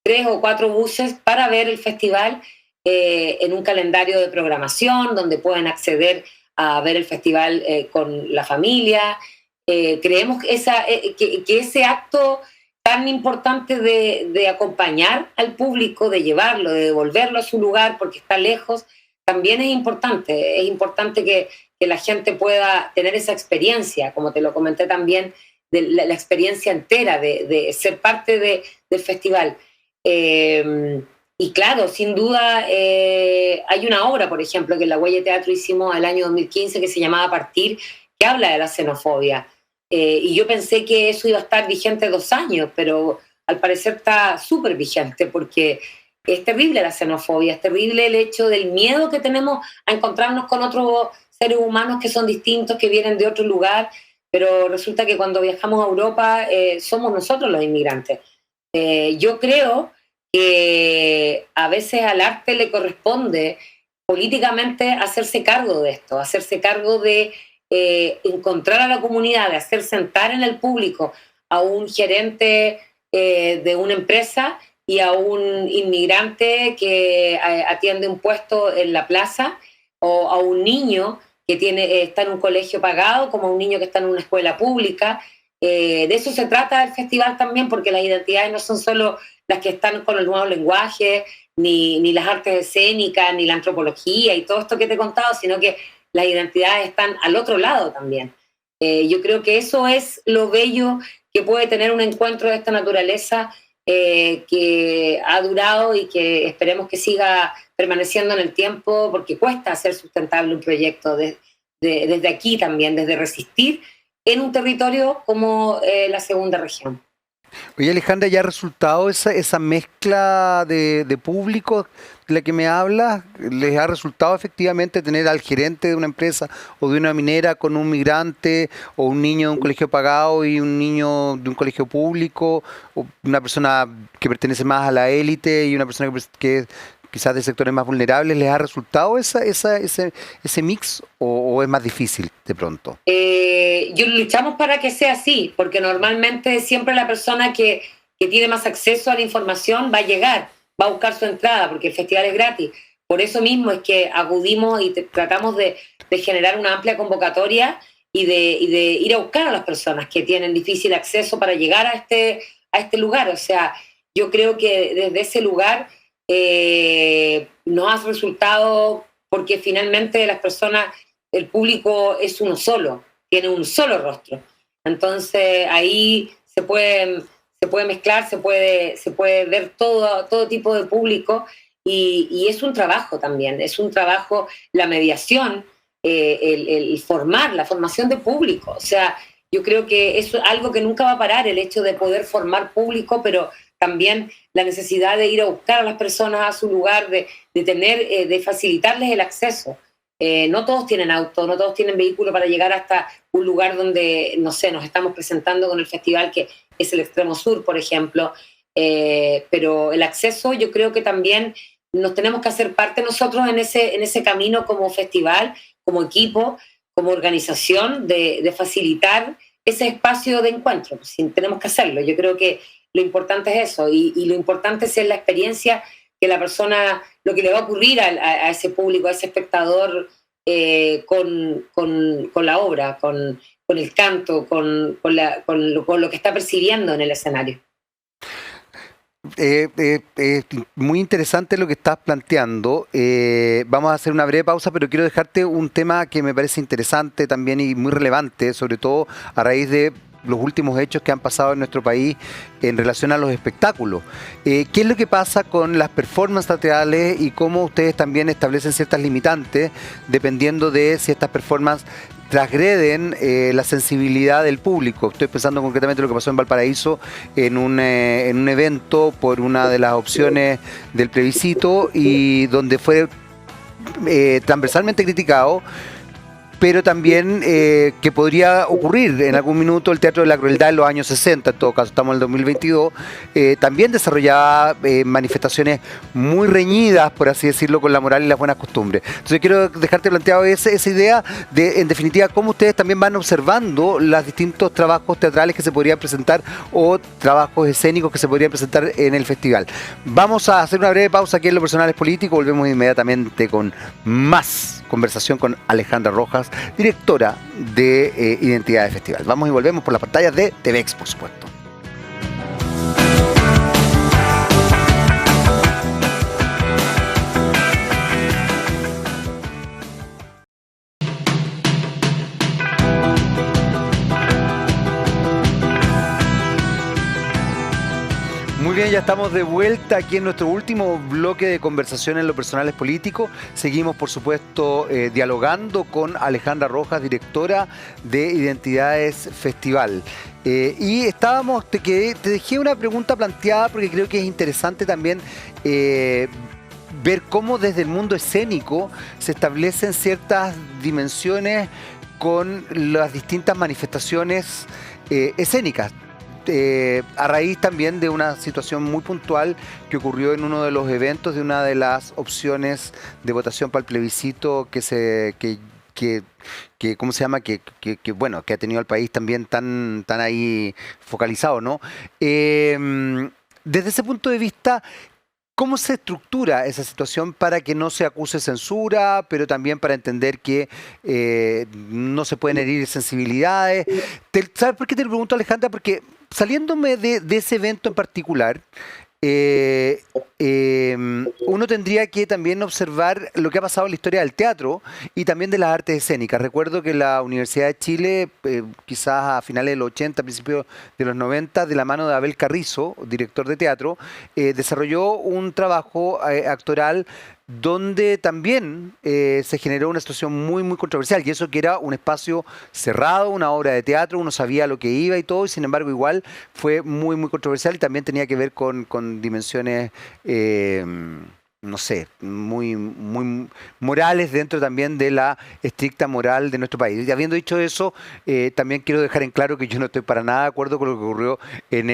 3 o 4 buses para ver el festival en un calendario de programación donde pueden acceder a ver el festival con la familia. Creemos que ese acto tan importante de acompañar al público, de llevarlo, de devolverlo a su lugar porque está lejos, también es importante. Es importante que la gente pueda tener esa experiencia, como te lo comenté también, de la experiencia entera de ser parte del festival. Y claro, sin duda hay una obra, por ejemplo, que en la Huella de Teatro hicimos el año 2015 que se llamaba Partir, que habla de la xenofobia. Y yo pensé que eso iba a estar vigente 2 años, pero al parecer está súper vigente, porque es terrible la xenofobia, es terrible el hecho del miedo que tenemos a encontrarnos con otros seres humanos que son distintos, que vienen de otro lugar, pero resulta que cuando viajamos a Europa somos nosotros los inmigrantes. Yo creo que a veces al arte le corresponde políticamente hacerse cargo de esto, hacerse cargo de encontrar a la comunidad, de hacer sentar en el público a un gerente de una empresa y a un inmigrante que atiende un puesto en la plaza, o a un niño que está en un colegio pagado, como a un niño que está en una escuela pública. De eso se trata el festival también, porque las identidades no son solo las que están con el nuevo lenguaje, ni las artes escénicas, ni la antropología y todo esto que te he contado, sino que las identidades están al otro lado también. Yo creo que eso es lo bello que puede tener un encuentro de esta naturaleza que ha durado y que esperemos que siga permaneciendo en el tiempo, porque cuesta hacer sustentable un proyecto desde aquí también, desde resistir en un territorio como la segunda región. Oye, Alejandra, ¿ya ha resultado esa mezcla de público de la que me hablas? ¿Les ha resultado efectivamente tener al gerente de una empresa o de una minera con un migrante, o un niño de un colegio pagado y un niño de un colegio público, o una persona que pertenece más a la élite y una persona que quizás de sectores más vulnerables? ¿Les ha resultado ese mix o es más difícil de pronto? Yo luchamos para que sea así, porque normalmente siempre la persona que tiene más acceso a la información va a llegar, va a buscar su entrada, porque el festival es gratis. Por eso mismo es que acudimos y tratamos de generar una amplia convocatoria y de ir a buscar a las personas que tienen difícil acceso para llegar a este lugar. O sea, yo creo que desde ese lugar nos ha resultado, porque finalmente las personas, el público es uno solo, tiene un solo rostro. Entonces ahí se puede mezclar, se puede ver todo tipo de público, y es un trabajo también, es un trabajo la mediación, el formar, la formación de público. O sea, yo creo que eso es algo que nunca va a parar, el hecho de poder formar público, pero también la necesidad de ir a buscar a las personas a su lugar, de facilitarles el acceso. No todos tienen auto, no todos tienen vehículo para llegar hasta un lugar donde, no sé, nos estamos presentando con el festival, que es el extremo sur, por ejemplo. Pero el acceso, yo creo que también nos tenemos que hacer parte nosotros en ese camino, como festival, como equipo, como organización, de facilitar ese espacio de encuentro. Pues, tenemos que hacerlo. Yo creo que lo importante es eso, y lo importante es la experiencia que la persona, lo que le va a ocurrir a ese público, a ese espectador, con la obra, con el canto, con lo que está percibiendo en el escenario. Muy interesante lo que estás planteando. Vamos a hacer una breve pausa, pero quiero dejarte un tema que me parece interesante también y muy relevante, sobre todo a raíz de los últimos hechos que han pasado en nuestro país en relación a los espectáculos. ¿Qué es lo que pasa con las performances teatrales y cómo ustedes también establecen ciertas limitantes dependiendo de si estas performances transgreden la sensibilidad del público? Estoy pensando concretamente en lo que pasó en Valparaíso en un evento por una de las opciones del plebiscito y donde fue transversalmente criticado, pero también que podría ocurrir en algún minuto el Teatro de la Crueldad en los años 60, en todo caso estamos en el 2022, también desarrollaba manifestaciones muy reñidas, por así decirlo, con la moral y las buenas costumbres. Entonces quiero dejarte planteado esa idea de, en definitiva, cómo ustedes también van observando los distintos trabajos teatrales que se podrían presentar o trabajos escénicos que se podrían presentar en el festival. Vamos a hacer una breve pausa aquí en Lo Personal es Político, volvemos inmediatamente con más conversación con Alejandra Rojas, directora de Identidad de Festival. Vamos y volvemos por las pantallas de TVX, por supuesto. Muy bien, ya estamos de vuelta aquí en nuestro último bloque de conversación en Lo Personal es Político. Seguimos, por supuesto, dialogando con Alejandra Rojas, directora de Identidades Festival. Y estábamos, te dejé una pregunta planteada porque creo que es interesante también ver cómo desde el mundo escénico se establecen ciertas dimensiones con las distintas manifestaciones escénicas. A raíz también de una situación muy puntual que ocurrió en uno de los eventos de una de las opciones de votación para el plebiscito ¿cómo se llama? Bueno, que ha tenido al país también tan ahí focalizado, ¿no? Desde ese punto de vista, ¿cómo se estructura esa situación para que no se acuse censura, pero también para entender que no se pueden herir sensibilidades? ¿Sabes por qué te lo pregunto, Alejandra? Porque saliéndome de ese evento en particular, eh, uno tendría que también observar lo que ha pasado en la historia del teatro y también de las artes escénicas. Recuerdo que la Universidad de Chile, quizás a finales de los 80, principios de los 90, de la mano de Abel Carrizo, director de teatro, desarrolló un trabajo actoral donde también se generó una situación muy controversial, y eso que era un espacio cerrado, una obra de teatro, uno sabía lo que iba y todo, y sin embargo igual fue muy controversial y también tenía que ver con dimensiones, no sé, muy morales dentro también de la estricta moral de nuestro país. Y habiendo dicho eso, también quiero dejar en claro que yo no estoy para nada de acuerdo con lo que ocurrió en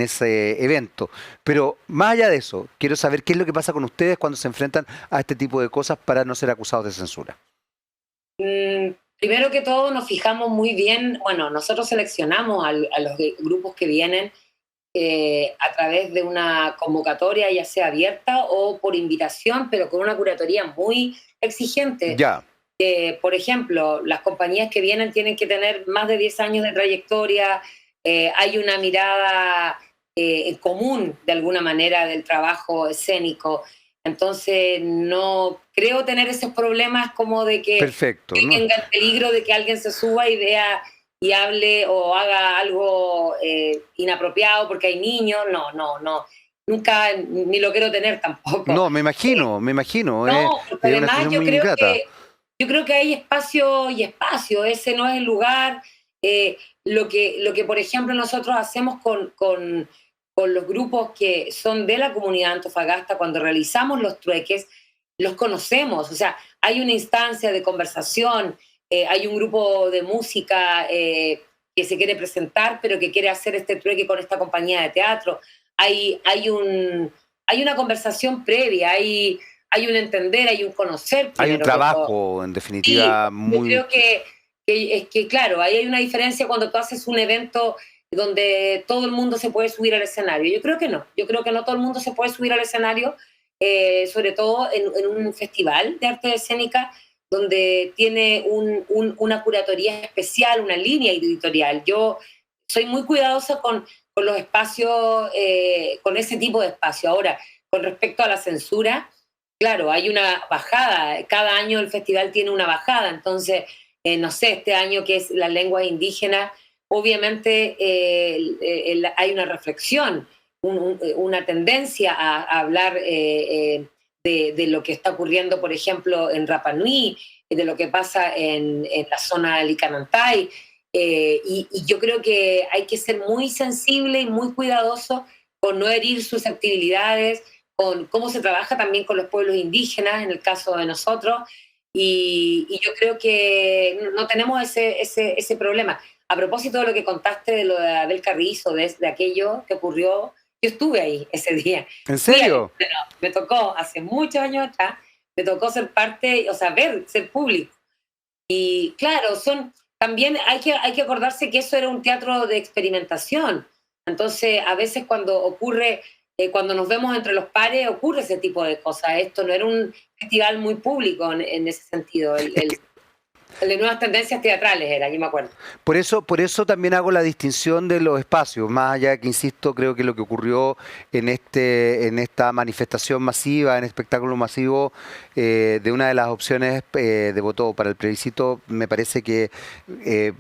ese evento. Pero más allá de eso, quiero saber qué es lo que pasa con ustedes cuando se enfrentan a este tipo de cosas para no ser acusados de censura. Primero que todo nos fijamos muy bien, bueno, nosotros seleccionamos a los grupos que vienen a través de una convocatoria, ya sea abierta o por invitación, pero con una curatoría muy exigente. Ya. Por ejemplo, las compañías que vienen tienen que tener más de 10 años de trayectoria, hay una mirada en común, de alguna manera, del trabajo escénico. Entonces, no creo tener esos problemas como de que Perfecto, ¿no? tenga el peligro de que alguien se suba y vea y hable o haga algo inapropiado porque hay niños. No. Nunca, ni lo quiero tener tampoco. No, me imagino. No, porque Es una además situación muy ingrata. yo creo que hay espacio y espacio, ese no es el lugar. Lo que, por ejemplo, nosotros hacemos con los grupos que son de la comunidad de Antofagasta, cuando realizamos los trueques, los conocemos, o sea, hay una instancia de conversación, hay un grupo de música que se quiere presentar, pero que quiere hacer este trueque con esta compañía de teatro. Hay una conversación previa, hay un entender, hay un conocer. Hay un trabajo, en definitiva, yo creo que es que, claro, ahí hay una diferencia cuando tú haces un evento donde todo el mundo se puede subir al escenario. Yo creo que no todo el mundo se puede subir al escenario, sobre todo en un festival de arte escénica donde tiene una curatoría especial, una línea editorial. Yo soy muy cuidadosa con los espacios, con ese tipo de espacio. Ahora, con respecto a la censura, claro, hay una bajada. Cada año el festival tiene una bajada. Entonces, no sé, este año que es las lenguas indígenas, obviamente hay una reflexión, una tendencia a hablar de lo que está ocurriendo, por ejemplo, en Rapa Nui, de lo que pasa en la zona de Licanantay. Y yo creo que hay que ser muy sensible y muy cuidadoso con no herir susceptibilidades, con cómo se trabaja también con los pueblos indígenas, en el caso de nosotros, y yo creo que no tenemos ese problema. A propósito de lo que contaste de lo de Abel Carrizo, de aquello que ocurrió, yo estuve ahí ese día. ¿En serio? Ahí, me tocó, hace muchos años atrás, me tocó ser parte, o sea, ser público. Y claro, también hay que acordarse que eso era un teatro de experimentación. Entonces, a veces cuando ocurre, cuando nos vemos entre los pares, ocurre ese tipo de cosas. Esto no era un festival muy público en ese sentido. El de nuevas tendencias teatrales era, yo me acuerdo. Por eso también hago la distinción de los espacios, más allá que, insisto, creo que lo que ocurrió en esta manifestación masiva, en espectáculo masivo, de una de las opciones de voto para el plebiscito, me parece que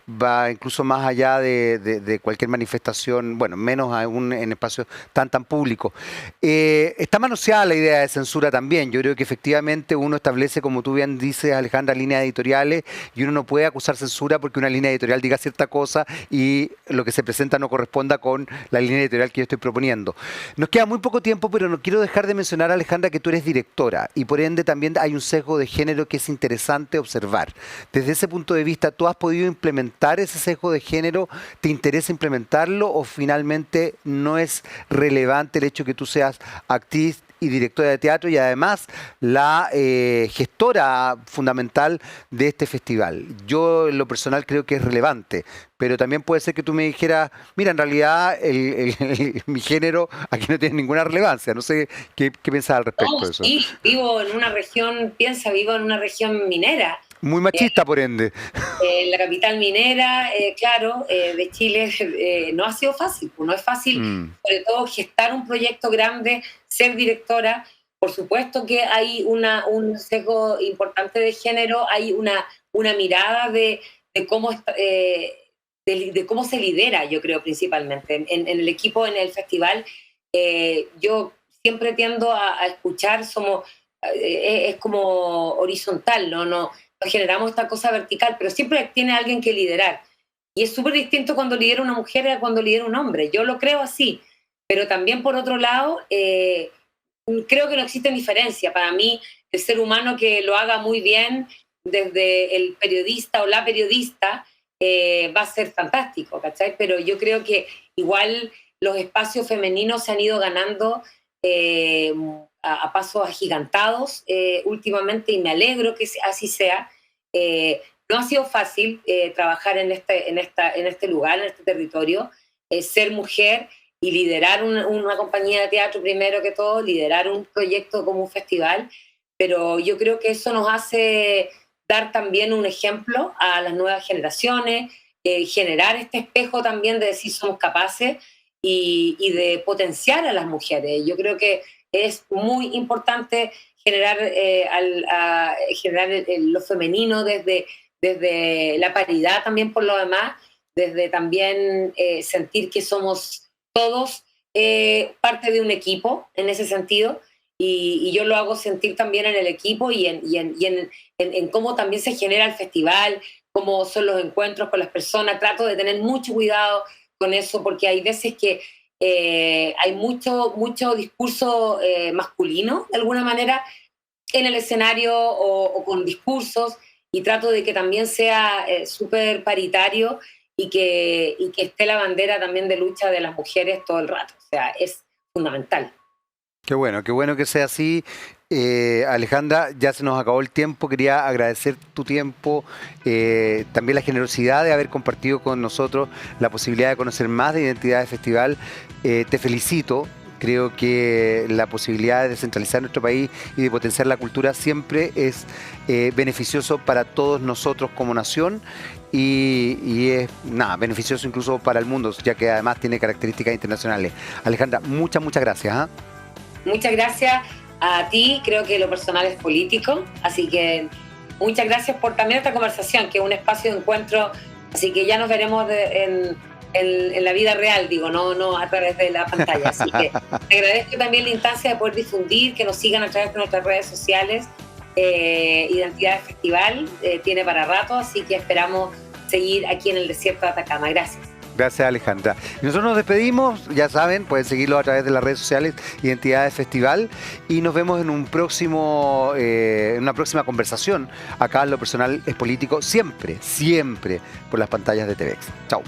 va incluso más allá de cualquier manifestación, bueno, menos aún en espacios tan públicos. Está manoseada la idea de censura también. Yo creo que efectivamente uno establece, como tú bien dices, Alejandra, líneas editoriales, y uno no puede acusar censura porque una línea editorial diga cierta cosa y lo que se presenta no corresponda con la línea editorial que yo estoy proponiendo. Nos queda muy poco tiempo, pero no quiero dejar de mencionar, Alejandra, que tú eres directora y por ende también hay un sesgo de género que es interesante observar. Desde ese punto de vista, ¿tú has podido implementar ese sesgo de género? ¿Te interesa implementarlo o finalmente no es relevante el hecho que tú seas actriz y directora de teatro y además la gestora fundamental de este festival? Yo en lo personal creo que es relevante, pero también puede ser que tú me dijeras, mira, en realidad mi género aquí no tiene ninguna relevancia. No sé qué piensas al respecto de eso. Sí, vivo en una región minera. Muy machista, por ende. La capital minera, claro, de Chile, no ha sido fácil. No es fácil, sobre todo, gestar un proyecto grande, ser directora. Por supuesto que hay un sesgo importante de género, hay una mirada de cómo se lidera, yo creo, principalmente. En el equipo, en el festival, yo siempre tiendo a escuchar, es como horizontal, no generamos esta cosa vertical, pero siempre tiene alguien que liderar. Y es súper distinto cuando lidera una mujer a cuando lidera un hombre. Yo lo creo así. Pero también, por otro lado, creo que no existe diferencia. Para mí, el ser humano que lo haga muy bien, desde el periodista o la periodista, va a ser fantástico, ¿cachai? Pero yo creo que igual los espacios femeninos se han ido ganando a pasos agigantados últimamente, y me alegro que así sea. No ha sido fácil trabajar en este lugar, en este territorio, ser mujer y liderar una compañía de teatro, primero que todo, liderar un proyecto como un festival, pero yo creo que eso nos hace dar también un ejemplo a las nuevas generaciones, generar este espejo también de decir somos capaces y de potenciar a las mujeres. Yo creo que es muy importante generar lo femenino desde la paridad también, por lo demás, desde también sentir que somos todos parte de un equipo en ese sentido, y yo lo hago sentir también en el equipo y en cómo también se genera el festival, cómo son los encuentros con las personas. Trato de tener mucho cuidado con eso, porque hay veces que hay mucho discurso masculino, de alguna manera, en el escenario o con discursos, y trato de que también sea súper paritario y que esté la bandera también de lucha de las mujeres todo el rato. O sea, es fundamental. Qué bueno que sea así. Alejandra, ya se nos acabó el tiempo. Quería agradecer tu tiempo, también la generosidad de haber compartido con nosotros la posibilidad de conocer más de Identidad de Festival. Te felicito. Creo que la posibilidad de descentralizar nuestro país y de potenciar la cultura siempre es beneficioso para todos nosotros como nación. y es beneficioso incluso para el mundo, ya que además tiene características internacionales. Alejandra, muchas gracias. ¿Ah? Muchas gracias a ti, creo que lo personal es político, así que muchas gracias por también esta conversación, que es un espacio de encuentro, así que ya nos veremos en la vida real, digo, no a través de la pantalla. Así que te agradezco también la instancia de poder difundir, que nos sigan a través de nuestras redes sociales. Identidad Festival tiene para rato, así que esperamos seguir aquí en el desierto de Atacama. Gracias. Gracias, Alejandra. Y nosotros nos despedimos, ya saben, pueden seguirlo a través de las redes sociales Identidades Festival y nos vemos en una próxima conversación. Acá en Lo Personal es Político, siempre por las pantallas de TVX. Chau.